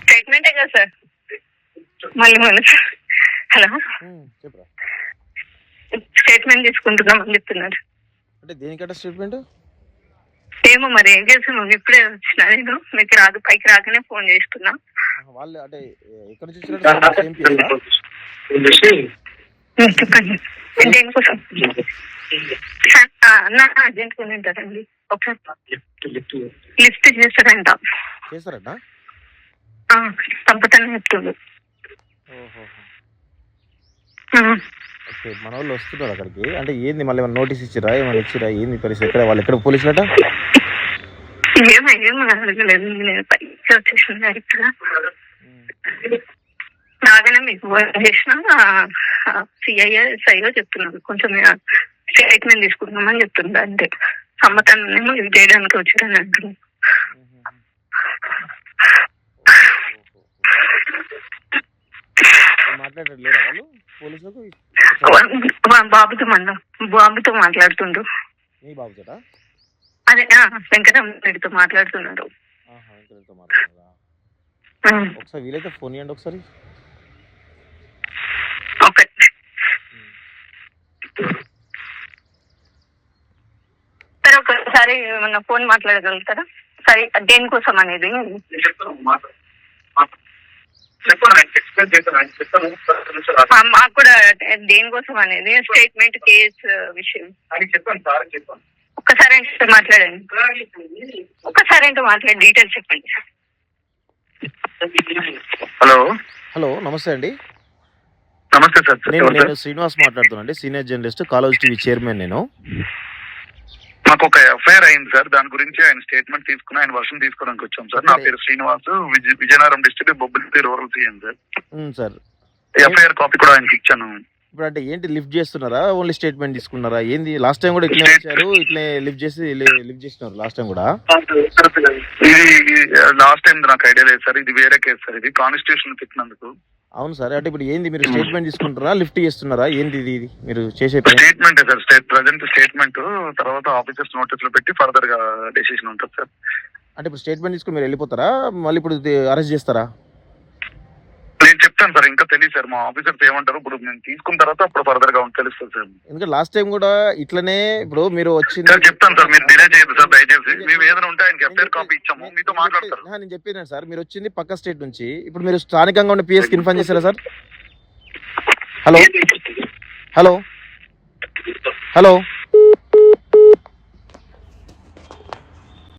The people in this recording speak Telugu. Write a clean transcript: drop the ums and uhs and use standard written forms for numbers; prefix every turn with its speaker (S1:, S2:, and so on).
S1: స్టేట్మెంటే కదా సార్. మళ్ళీ హలో, స్టేట్మెంట్ తీసుకుంటున్నామని చెప్తున్నారు.
S2: అంటే దేనికంటే స్టేట్మెంట్
S1: ఏమో మరి ఏం చేస్తున్నాం. ఇప్పుడే వచ్చిన నేను, మీకు రాదు, పైకి రాకనే ఫోన్ చేస్తున్నా.
S2: వాళ్ళు అంటే ఎక్కడ నుంచి
S1: చెప్పండి. దేనికోసం అన్న అర్జెంట్ కొని ఉంటారండి, ఒకసారి లిఫ్ట్ చేస్తారంట. పంపుతానే చెప్తుంది.
S2: మన వాళ్ళు వస్తున్నారు అక్కడికి. అంటే ఏంది మళ్ళీ ఏమైనా నోటీస్ ఇచ్చిరా, ఏమైనా ఇచ్చిరా, ఏంది పరిస్థితి ఎక్కడ, వాళ్ళు ఎక్కడ పోలీసులట?
S1: ఏమో అడగలేదు, నేను పైకి వచ్చేసిన ఇక్కడ నాగానే మీకు ఫోన్ చేసిన. సిఐఓ చెప్తున్నాను, కొంచెం స్టేట్మెంట్ తీసుకుంటున్నామని చెప్తుందా. అంటే సమ్మతానేమో ఇది చేయడానికి వచ్చారని అంటున్నాను. బాబుతో మాట్లాడుతుండ్రు. అదే వెంకటరెడ్డితో మాట్లాడుతున్నారు.
S2: ఒకసారి వీలైతే ఫోన్ ఇవ్వండి ఒకసారి.
S1: ఓకే సరే, ఒకసారి ఏమన్నా ఫోన్ మాట్లాడగలుగుతారా? సరే, దేనికోసం అనేది మాకు కూడా దేనికోసం అనేది స్టేట్మెంట్ కేసు విషయం. ఒక్కసారి మాట్లాడండి, ఒక్కసారి మాట్లాడి డీటెయిల్స్ చెప్పండి.
S2: హలో నమస్తే అండి.
S3: నమస్తే సార్.
S2: నేను శ్రీనివాస్ మాట్లాడుతున్నాను, senior journalist, college TV chairman. నేను
S3: మాకు ఒక ఎఫ్ఐఆర్ అయింది సార్, దాని గురించి ఆయన స్టేట్మెంట్ తీసుకుని ఆయన వర్షం తీసుకోవడానికి వచ్చాం సార్. నా పేరు Srinivas, Vizianagaram district Bobbili rural CM sir. FIR copy కూడా ఆయనకి ఇచ్చాను.
S2: ఇప్పుడు అంటే ఏంటి, లిఫ్ట్ చేస్తున్నారా, ఓన్లీ స్టేట్మెంట్ తీసుకున్నారా, ఏంది? లాస్ట్ టైం కూడా ఇట్లా ఇచ్చారు, ఇట్లా లిఫ్ట్ చేసినారు లాస్ట్ టైం కూడా.
S3: ఇది లాస్ట్ టైం నాకు ఐడియా లేదు సార్, ఇది వేరే కేసు సార్, ఇది కాన్స్టిట్యూషన్ పెట్టినందుకు.
S2: అవును సార్. అంటే ఇప్పుడు ఏంది, మీరు స్టేట్మెంట్ తీసుకుంటారా, లిఫ్ట్ చేస్తున్నారా, ఏంది ఇది మీరు చేసే
S3: స్టేట్మెంట్ సార్? ప్రజెంట్ స్టేట్మెంట్, తర్వాత ఆఫీసర్స్ నోటీసులు పెట్టి ఫర్దర్ గా డెసిషన్ ఉంటుంది సార్.
S2: అంటే ఇప్పుడు స్టేట్మెంట్ తీసుకుని మీరు వెళ్ళిపోతారా, మళ్ళీ ఇప్పుడు అరెస్ట్ చేస్తారా?
S3: నేను చెప్తాను సార్, ఇంకా తెలియదు సార్, మా ఆఫీసర్స్ ఏమంటారు. ఇప్పుడు నేను తీసుకున్న తర్వాత అప్పుడు ఫర్దర్ గా తెలుస్తుంది సార్.
S2: ఎందుకంటే లాస్ట్ టైం కూడా ఇట్లనే, ఇప్పుడు మీరు వచ్చింది
S3: సార్. చెప్తాను సార్, మీరు డిలే చేయదు సార్ దయచేసి. మేము ఏదైనా ఉంటే ఆయనకి ఎఫ్ఐఆర్ కాపీ ఇచ్చాము, మీతో మాట్లాడతారు.
S2: నేను చెప్పాను సార్, మీరు వచ్చింది పక్క స్టేట్ నుంచి, ఇప్పుడు మీరు స్థానికంగా ఉన్న పిఎస్ కి ఇన్ఫార్మ్ చేశారా సార్? Hello hello hello